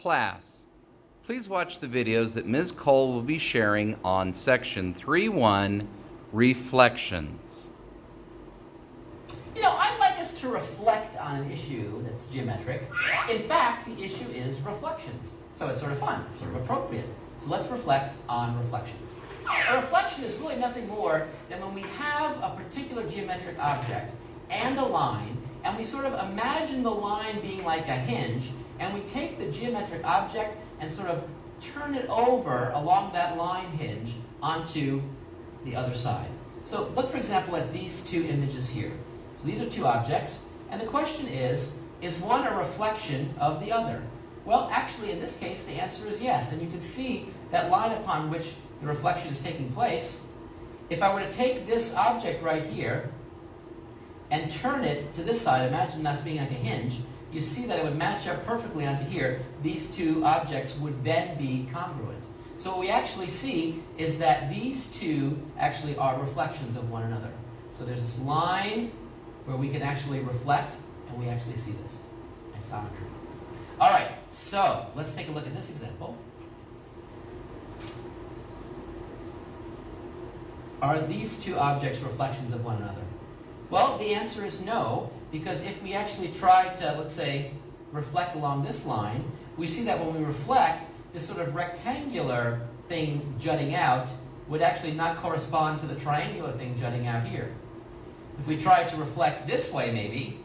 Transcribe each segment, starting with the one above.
Class, please watch the videos that Ms. Cole will be sharing on Section 3.1, Reflections. You know, I'd like us to reflect on an issue that's geometric. In fact, the issue is reflections. So it's sort of fun, it's sort of appropriate. So let's reflect on reflections. A reflection is really nothing more than when we have a particular geometric object and a line, and we sort of imagine the line being like a hinge, and we take the geometric object and sort of turn it over along that line hinge onto the other side. So look, for example, at these two images here. So these are two objects, and the question is one a reflection of the other? Well, actually, in this case, the answer is yes, and you can see that line upon which the reflection is taking place. If I were to take this object right here and turn it to this side, imagine that's being like a hinge, you see that it would match up perfectly onto here. These two objects would then be congruent. So what we actually see is that these two actually are reflections of one another. So there's this line where we can actually reflect, and we actually see this isometry. All right, so let's take a look at this example. Are these two objects reflections of one another? Well, the answer is no, because if we actually try to, let's say, reflect along this line, we see that when we reflect, this sort of rectangular thing jutting out would actually not correspond to the triangular thing jutting out here. If we try to reflect this way, maybe,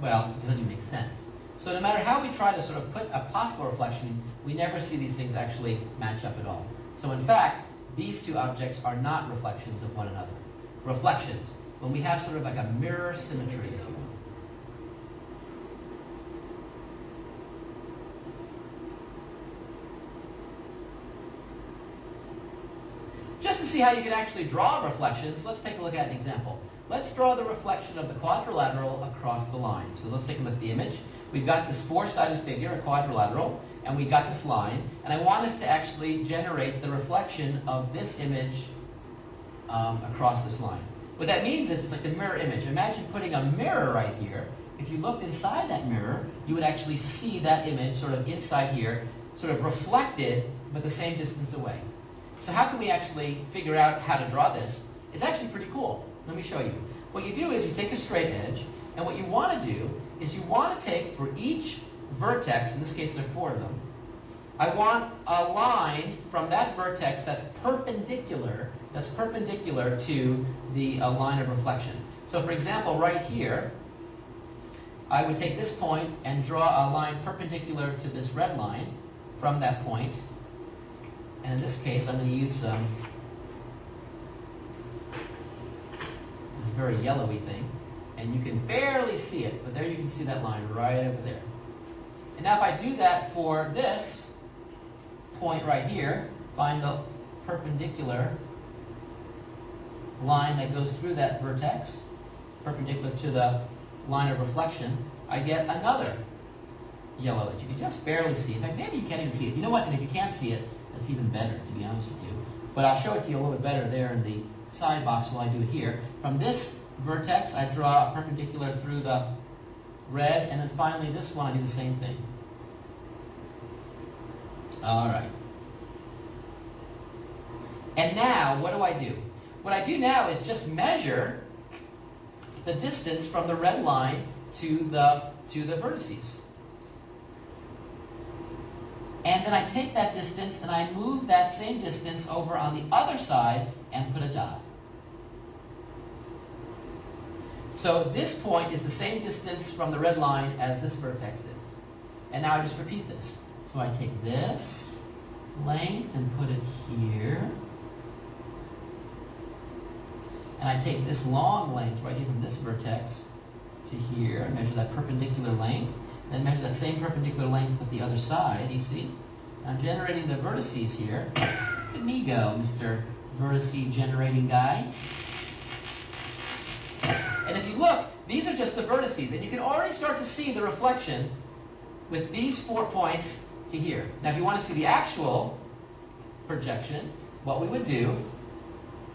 well, it doesn't even make sense. So no matter how we try to sort of put a possible reflection, we never see these things actually match up at all. So in fact, these two objects are not reflections of one another. Reflections, when we have sort of like a mirror symmetry, if you will. Just to see how you can actually draw reflections, let's take a look at an example. Let's draw the reflection of the quadrilateral across the line. So let's take a look at the image. We've got this four-sided figure, a quadrilateral, and we've got this line, and I want us to actually generate the reflection of this image across this line. What that means is it's like a mirror image. Imagine putting a mirror right here. If you looked inside that mirror, you would actually see that image sort of inside here, sort of reflected, but the same distance away. So how can we actually figure out how to draw this? It's actually pretty cool. Let me show you. What you do is you take a straight edge, and what you want to do is you want to take for each vertex, in this case there are four of them, I want a line from that vertex that's perpendicular to the line of reflection. So for example, right here, I would take this point and draw a line perpendicular to this red line from that point. And in this case, I'm going to use this very yellowy thing. And you can barely see it, but there you can see that line right over there. And now if I do that for this point right here, find the perpendicular line that goes through that vertex, perpendicular to the line of reflection, I get another yellow that you can just barely see. In fact, maybe you can't even see it. You know what? And if you can't see it, that's even better, to be honest with you. But I'll show it to you a little bit better there in the side box while I do it here. From this vertex, I draw a perpendicular through the red, and then finally this one, I do the same thing. All right. And now, what do? What I do now is just measure the distance from the red line to the vertices. And then I take that distance and I move that same distance over on the other side and put a dot. So this point is the same distance from the red line as this vertex is. And now I just repeat this. So I take this length and put it here. And I take this long length right here from this vertex to here. I measure that perpendicular length. Then measure that same perpendicular length with the other side, you see? I'm generating the vertices here. Look at me go, Mr. Vertice generating guy. And if you look, these are just the vertices, and you can already start to see the reflection with these 4 points to here. Now, if you want to see the actual projection, what we would do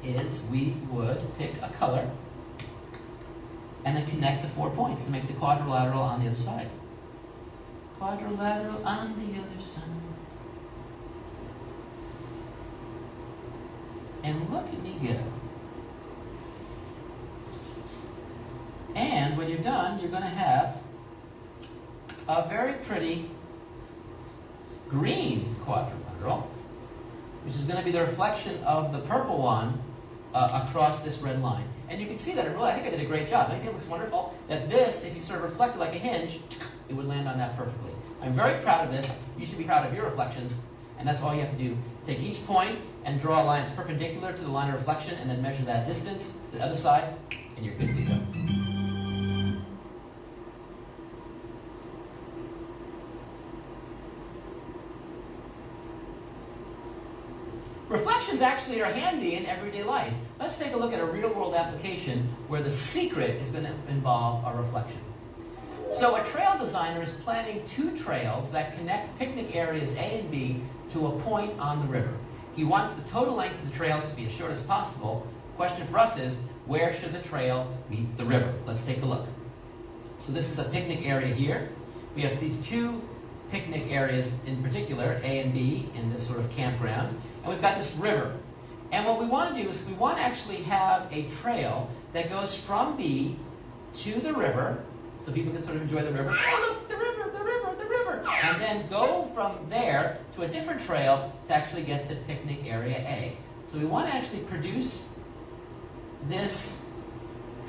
is we would pick a color and then connect the 4 points to make the quadrilateral on the other side. quadrilateral on the other side. And look at me go. And when you're done, you're going to have a very pretty green quadrilateral, which is going to be the reflection of the purple one across this red line. And you can see that I think I did a great job. I think it looks wonderful that this, if you sort of reflect it like a hinge, it would land on that perfectly. I'm very proud of this. You should be proud of your reflections. And that's all you have to do. Take each point and draw lines perpendicular to the line of reflection, and then measure that distance to the other side, and you're good to go. Reflections actually are handy in everyday life. Let's take a look at a real-world application where the secret is going to involve a reflection. So a trail designer is planning 2 trails that connect picnic areas A and B to a point on the river. He wants the total length of the trails to be as short as possible. The question for us is, where should the trail meet the river? Let's take a look. So this is a picnic area here. We have these 2 picnic areas in particular, A and B, in this sort of campground. And we've got this river. And what we want to do is we want to actually have a trail that goes from B to the river, so people can sort of enjoy the river. Oh, look, the river, the river, the river. And then go from there to a different trail to actually get to picnic area A. So we want to actually produce this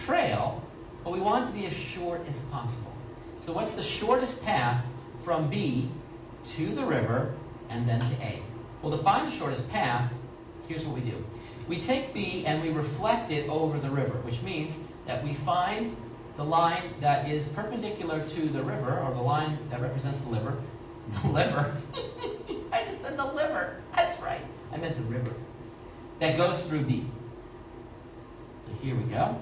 trail, but we want it to be as short as possible. So what's the shortest path from B to the river and then to A? Well, to find the shortest path, here's what we do. We take B and we reflect it over the river, which means that we find the line that is perpendicular to the river, or the line that represents the liver. The liver. I just said the liver. That's right. I meant the river. That goes through B. So here we go.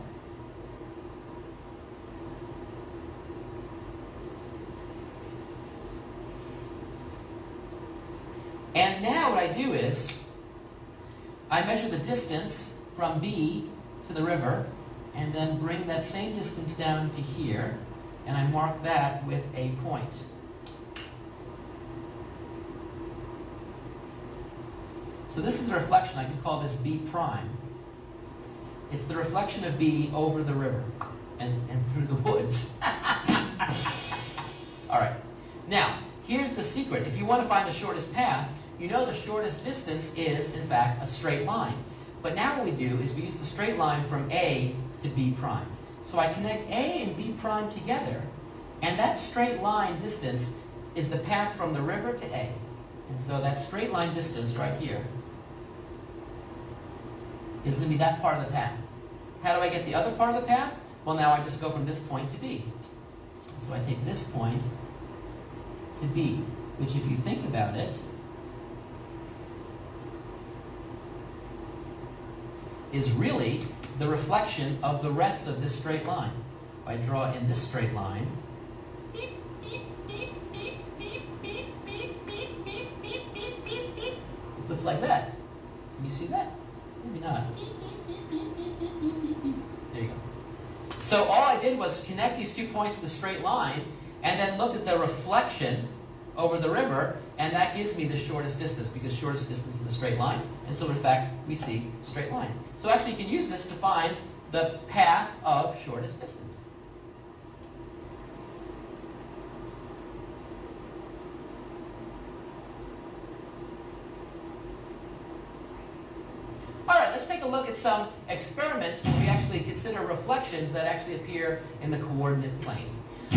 And now what I do is, I measure the distance from B to the river, and then bring that same distance down to here, and I mark that with a point. So this is a reflection. I could call this B prime. It's the reflection of B over the river and through the woods. All right. Now, here's the secret. If you want to find the shortest path, you know the shortest distance is, in fact, a straight line. But now what we do is we use the straight line from A to B prime. So I connect A and B prime together, and that straight line distance is the path from the river to A. And so that straight line distance right here is going to be that part of the path. How do I get the other part of the path? Well, now I just go from this point to B. So I take this point to B, which if you think about it, is really the reflection of the rest of this straight line. If I draw in this straight line, beep, beep, beep, beep, beep, beep, beep, beep, beep, beep, beep, beep, beep. It looks like that. Can you see that? Maybe not. There you go. So all I did was connect these 2 points with a straight line, and then looked at the reflection over the river, and that gives me the shortest distance, because shortest distance is a straight line. And so in fact, we see straight line. So actually you can use this to find the path of shortest distance. All right, let's take a look at some experiments where we actually consider reflections that actually appear in the coordinate plane.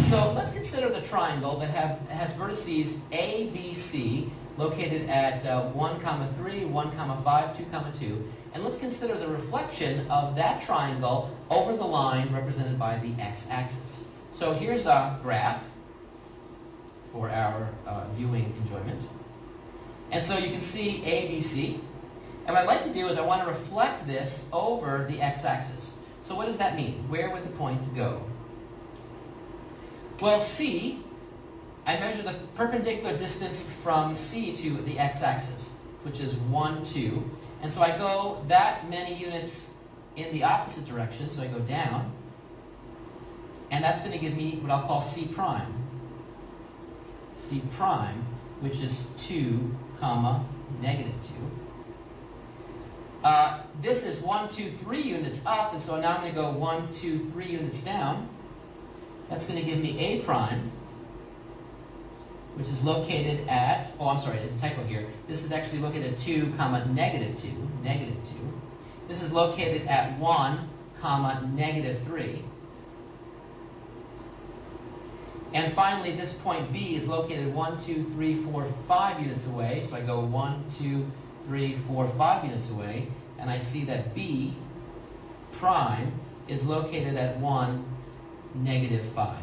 So let's consider the triangle that has vertices A, B, C, located at 1, 3, 1, 5, 2, 2. And let's consider the reflection of that triangle over the line represented by the x-axis. So here's a graph for our viewing enjoyment. And so you can see A, B, C. And what I'd like to do is I want to reflect this over the x-axis. So what does that mean? Where would the points go? Well, C, I measure the perpendicular distance from C to the x-axis, which is 1, 2. And so I go that many units in the opposite direction, so I go down. And that's going to give me what I'll call C prime. C prime, which is 2, comma, negative 2. This is 1, 2, 3 units up, and so now I'm going to go 1, 2, 3 units down. That's going to give me A prime, which is located at, oh, I'm sorry, there's a typo here. This is actually located at 2, comma, negative 2, negative 2. This is located at 1, comma, negative 3. And finally, this point B is located 1, 2, 3, 4, 5 units away. So I go 1, 2, 3, 4, 5 units away. And I see that B prime is located at 1, negative 5.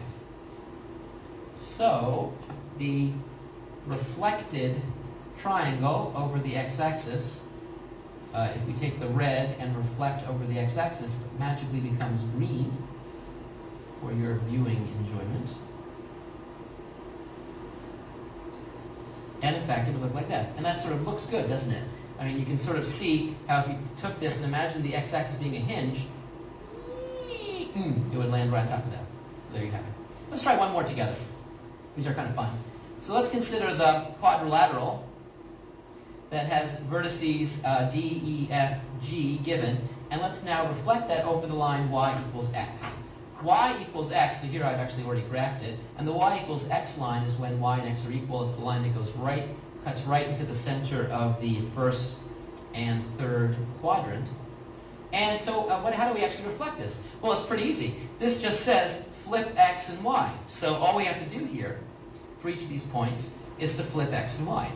So the reflected triangle over the x-axis, if we take the red and reflect over the x-axis, magically becomes green for your viewing enjoyment. And in fact, it would look like that. And that sort of looks good, doesn't it? I mean, you can sort of see how if you took this and imagine the x-axis being a hinge, it would land right on top of that. So there you have it. Let's try one more together. These are kind of fun. So let's consider the quadrilateral that has vertices D, E, F, G given. And let's now reflect that over the line y equals x. Y equals x, so here I've actually already graphed it. And the y equals x line is when y and x are equal. It's the line that goes right, cuts right into the center of the first and third quadrant. And so how do we actually reflect this? Well, it's pretty easy. This just says flip x and y. So all we have to do here for each of these points is to flip x and y.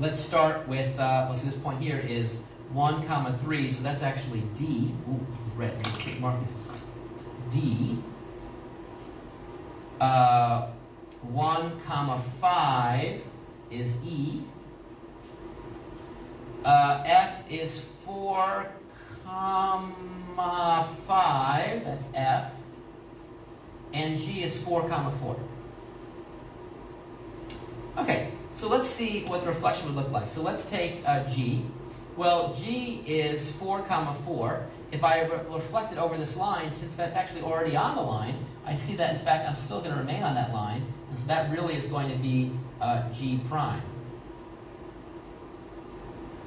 Let's start with, let's see, this point here is 1, comma 3, so that's actually D. Ooh, red. Mark this. D. 1, comma 5 is E. F is 4, comma 5, that's F. And G is 4, comma 4. Okay, so let's see what the reflection would look like. So let's take G. Well, G is 4, comma 4. If I reflect it over this line, since that's actually already on the line, I see that, in fact, I'm still going to remain on that line. And so that really is going to be G prime.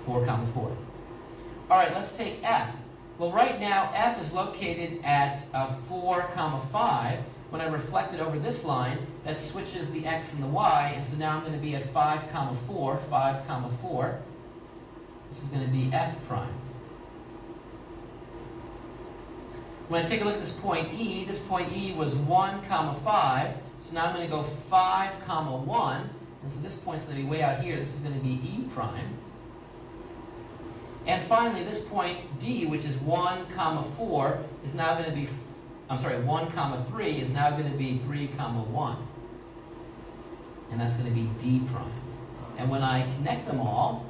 4, comma 4. All right, let's take F. Well, right now, F is located at 4, comma 5. When I reflect it over this line, that switches the x and the y, and so now I'm going to be at 5, comma 4, 5, comma 4. This is going to be F prime. When I take a look at this point E was 1, comma 5. So now I'm going to go 5, comma 1. And so this point's going to be way out here. This is going to be E prime. And finally, this point D, which is 1, comma 4, is now going to be, 1, comma 3 is now going to be 3, comma 1. And that's going to be D prime. And when I connect them all,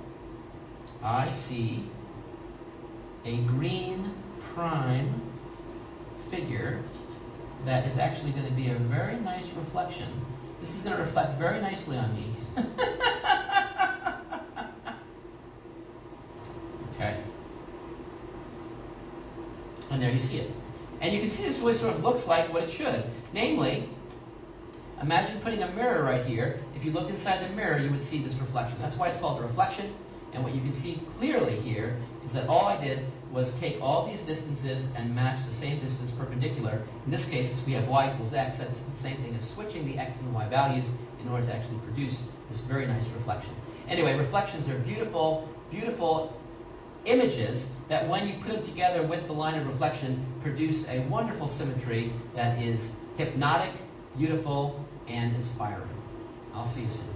I see a green prime figure that is actually going to be a very nice reflection. This is going to reflect very nicely on me. Okay. And there you see it. And you can see this really sort of looks like what it should. Namely, imagine putting a mirror right here. If you looked inside the mirror, you would see this reflection. That's why it's called a reflection. And what you can see clearly here is that all I did was take all these distances and match the same distance perpendicular. In this case, since we have y equals x, that's the same thing as switching the x and the y values in order to actually produce this very nice reflection. Anyway, reflections are beautiful, beautiful images that when you put them together with the line of reflection produce a wonderful symmetry that is hypnotic, beautiful, and inspiring. I'll see you soon.